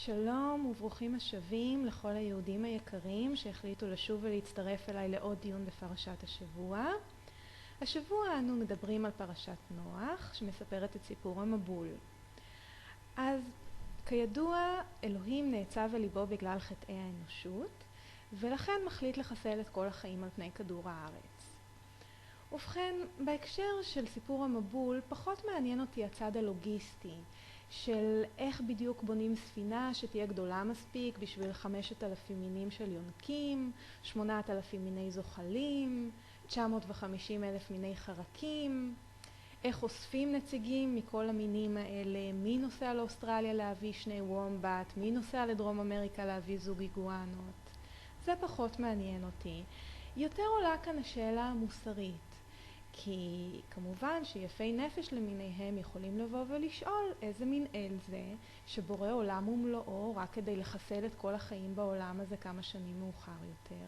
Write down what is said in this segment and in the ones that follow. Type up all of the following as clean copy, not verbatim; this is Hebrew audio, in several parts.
שלום וברוכים השבים לכל היהודים היקרים שהחליטו לשוב ולהצטרף אליי לעוד דיון בפרשת השבוע. השבוע אנו מדברים על פרשת נוח שמספרת את סיפור המבול. אז כידוע אלוהים נעצב על ליבו בגלל חטאי האנושות ולכן מחליט לחסל את כל החיים על פני כדור הארץ. ובכן, בהקשר של סיפור המבול פחות מעניין אותי הצד הלוגיסטי של איך בדיוק בונים ספינה שתהיה גדולה מספיק בשביל 5,000 מינים של יונקים, 8,000 מיני זוחלים, 950,000 מיני חרקים, איך אוספים נציגים מכל המינים האלה, מי נוסע לאוסטרליה להביא 2 וומבט, מי נוסע לדרום אמריקה להביא זוג איגואנות. זה פחות מעניין אותי. יותר עולה כאן השאלה המוסרית. כי כמובן שיפי נפש למיניהם יכולים לבוא ולשאול איזה מין אל זה שבורא עולם ומלואו רק כדי לחסל את כל החיים בעולם הזה כמה שנים מאוחר יותר.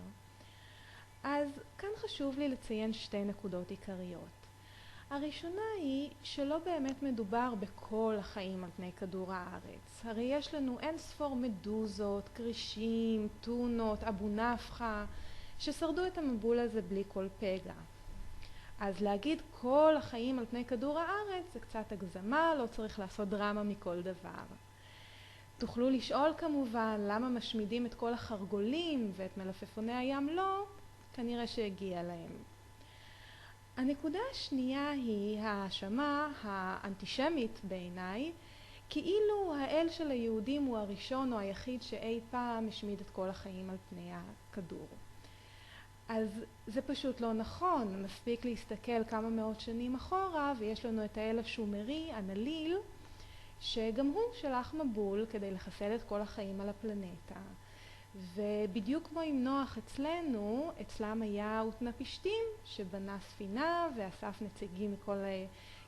אז כאן חשוב לי לציין 2 נקודות עיקריות. הראשונה היא שלא באמת מדובר בכל החיים על פני כדור הארץ. הרי יש לנו אין ספור מדוזות, קרישים, טונות, אבו נפחה, ששרדו את המבול הזה בלי כל פגע. אז להגיד כל החיים על פני כדור הארץ זה קצת הגזמה, לא צריך לעשות דרמה מכל דבר. תוכלו לשאול כמובן למה משמידים את כל החרגולים ואת מלפפוני הים לא, כנראה שהגיע להם. הנקודה השנייה היא ההאשמה האנטישמית בעיניי, כאילו האל של היהודים הוא הראשון או היחיד שאי פעם השמיד את כל החיים על פני הכדור. אז זה פשוט לא נכון, מספיק להסתכל כמה מאות שנים אחורה ויש לנו את האל השומרי, הנליל, שגם הוא שלח מבול כדי לחסל את כל החיים על הפלנטה. ובדיוק כמו עם נוח אצלם היה אותנפישתים שבנה ספינה ואסף נציגים מכל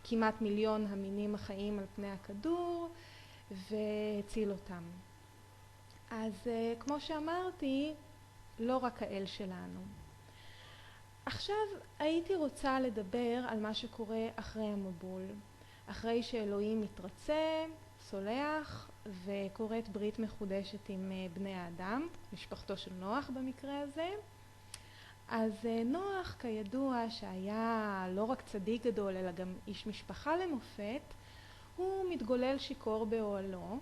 כמעט 1,000,000 המינים החיים על פני הכדור והציל אותם. אז כמו שאמרתי, לא רק האל שלנו. עכשיו הייתי רוצה לדבר על מה שקורה אחרי המבול, אחרי שאלוהים מתרצה, סולח וכורת ברית מחודשת עם בני האדם, משפחתו של נוח במקרה הזה. אז נוח כידוע שהיה לא רק צדיק גדול אלא גם איש משפחה למופת, הוא מתגולל שיכור באוהלו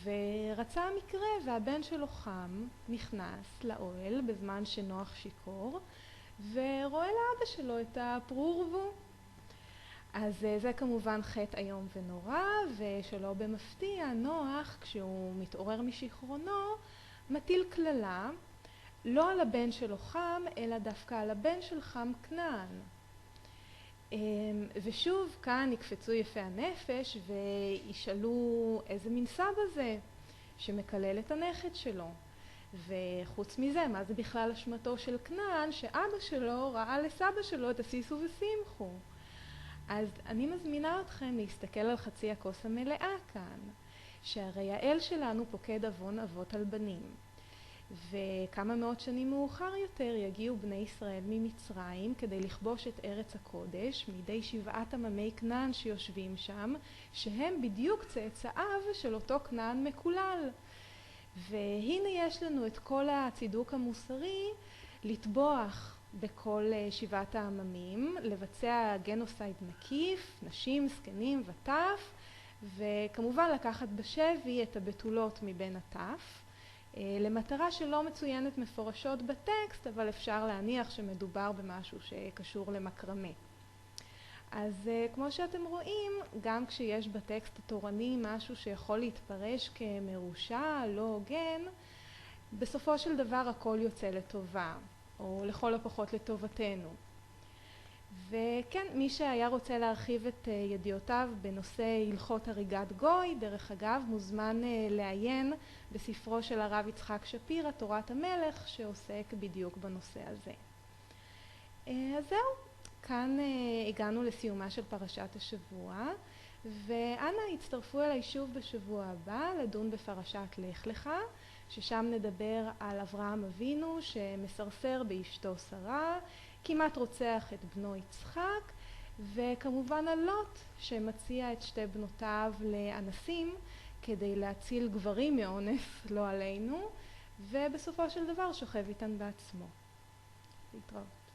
ורצה מקרה והבן שלו חם נכנס לאוהל בזמן שנוח שיכור ורואה לאבא שלו את הפרו ורבו. אז זה כמובן חטא איום ונורא, ושלא במפתיע נוח כשהוא מתעורר משכרונו מטיל כללה לא על הבן שלו חם אלא דווקא על הבן של חם כנען. ושוב כאן יקפצו יפי הנפש וישאלו איזה מין סבא זה שמקלל את הנכד שלו. וחוץ מזה, מה זה בכלל אשמתו של כנען שאבא שלו ראה לסבא שלו את הסיסו ושמחו? אז אני מזמינה אתכם להסתכל על חצי הכוס המלאה כאן, שהרי האל שלנו פוקד עוון אבות על בנים. וכמה מאות שנים מאוחר יותר יגיעו בני ישראל ממצרים כדי לכבוש את ארץ הקודש מידי 7 עממי כנען שיושבים שם, שהם בדיוק צאצאיו של אותו כנען מקולל. והנה יש לנו את כל הצידוק המוסרי לטבוח בכל 7 העממים, לבצע גנוסייד מקיף, נשים, זקנים וטף, וכמובן לקחת בשבי את הבתולות מבין הטף, למטרה שלא מצוינת מפורשות בטקסט, אבל אפשר להניח שמדובר במשהו שקשור למקרמה. אז כמו שאתם רואים, גם כשיש בטקסט התורני משהו שיכול להתפרש כמרושע, לא הוגן, בסופו של דבר הכל יוצא לטובה, או לכל הפחות לטובתנו. וכן, מי שהיה רוצה להרחיב את ידיעותיו בנושא הלכות הריגת גוי, דרך אגב, מוזמן לעיין בספרו של הרב יצחק שפירא, תורת המלך, שעוסק בדיוק בנושא הזה. אז זהו. כאן הגענו לסיומה של פרשת השבוע, ואנא הצטרפו אליי שוב בשבוע הבא לדון בפרשת לך לך, ששם נדבר על אברהם אבינו שמסרסר באשתו שרה, כמעט רוצח את בנו יצחק, וכמובן על לוט שמציע את 2 בנותיו לאנסים כדי להציל גברים מאונס, לא עלינו, ובסופו של דבר שוכב איתן בעצמו. להתראות.